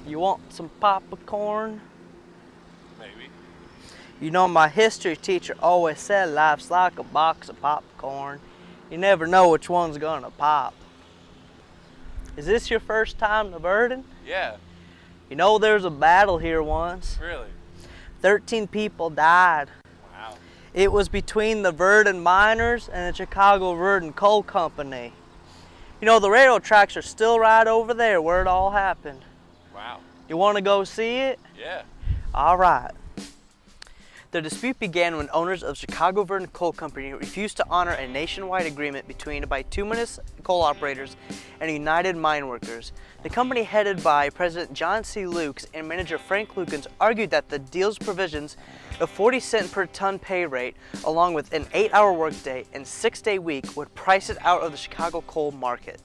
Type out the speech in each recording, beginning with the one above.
You want some popcorn? Maybe. You know, my history teacher always said life's like a box of popcorn. You never know which one's gonna pop. Is this your first time to Virden? Yeah. You know, there was a battle here once. Really? 13 people died. Wow. It was between the Virden miners and the Chicago Virden Coal Company. You know, the railroad tracks are still right over there where it all happened. Wow. You want to go see it? Yeah. All right. The dispute began when owners of Chicago Virden Coal Company refused to honor a nationwide agreement between bituminous coal operators and United Mine Workers. The company, headed by President John C. Lukes and manager Frank Lukens, argued that the deal's provisions of 40-cent per ton pay rate, along with an 8-hour workday and 6-day week, would price it out of the Chicago coal market.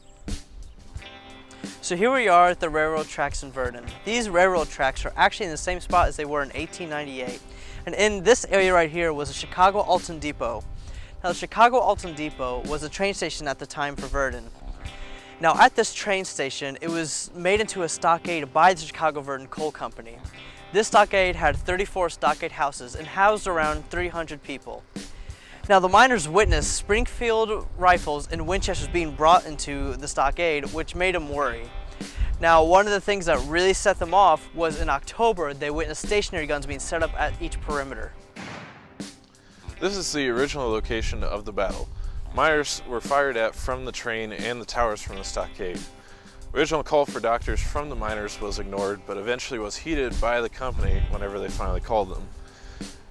So here we are at the railroad tracks in Virden. These railroad tracks are actually in the same spot as they were in 1898. And in this area right here was the Chicago Alton Depot. Now, the Chicago Alton Depot was a train station at the time for Virden. Now, at this train station, it was made into a stockade by the Chicago Virden Coal Company. This stockade had 34 stockade houses and housed around 300 people. Now, the miners witnessed Springfield rifles and Winchesters being brought into the stockade, which made them worry. Now, one of the things that really set them off was in October, they witnessed stationary guns being set up at each perimeter. This is the original location of the battle. Miners were fired at from the train and the towers from the stockade. Original call for doctors from the miners was ignored, but eventually was heeded by the company whenever they finally called them.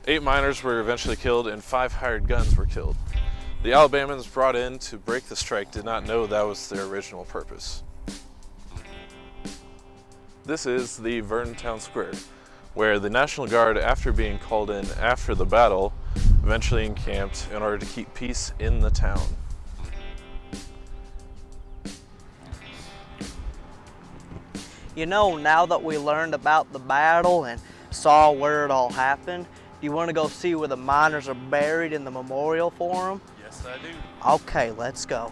8 miners were eventually killed and 5 hired guns were killed. The Alabamans brought in to break the strike did not know that was their original purpose. This is the Virden Town Square, where the National Guard, after being called in after the battle, eventually encamped in order to keep peace in the town. You know, now that we learned about the battle and saw where it all happened, do you want to go see where the miners are buried in the memorial for them? Yes, I do. Okay, let's go.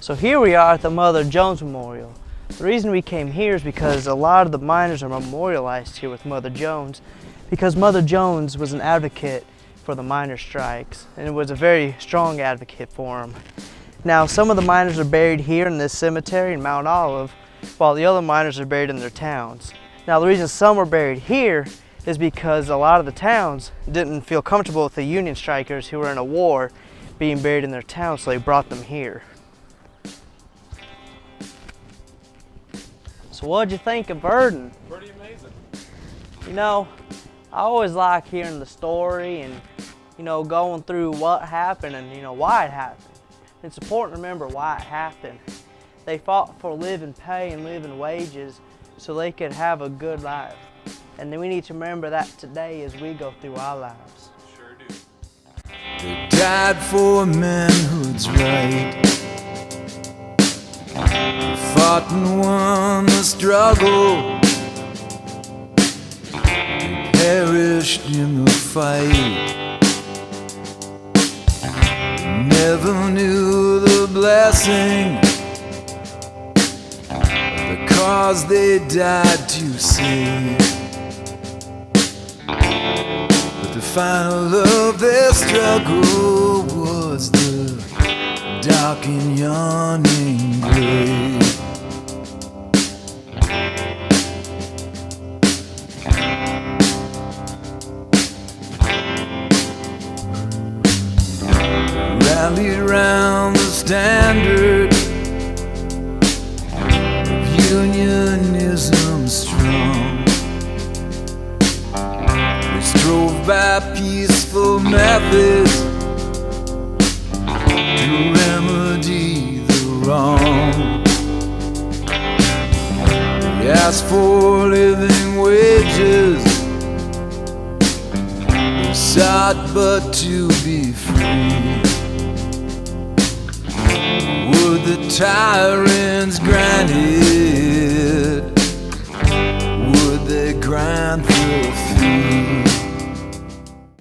So here we are at the Mother Jones Memorial. The reason we came here is because a lot of the miners are memorialized here with Mother Jones, because Mother Jones was an advocate for the miner strikes and was a very strong advocate for them. Now, some of the miners are buried here in this cemetery in Mount Olive, while the other miners are buried in their towns. Now, the reason some are buried here is because a lot of the towns didn't feel comfortable with the Union strikers who were in a war being buried in their towns, so they brought them here. So what'd you think of Virden? Pretty amazing. You know, I always like hearing the story and, you know, going through what happened and, you know, why it happened. It's important to remember why it happened. They fought for living pay and living wages so they could have a good life. And then we need to remember that today as we go through our lives. Sure do. They died for manhood's right. They fought and won the struggle. They perished in the fight. They never knew the blessing of the cause they died to save. But the final of their struggle was the dark and yawning grave. Rallied round the standard of unionism strong. They strove by peaceful methods to remedy the wrong. They asked for living wages. They sought but to be free. Would the tyrants grant it? Would they grind their feet?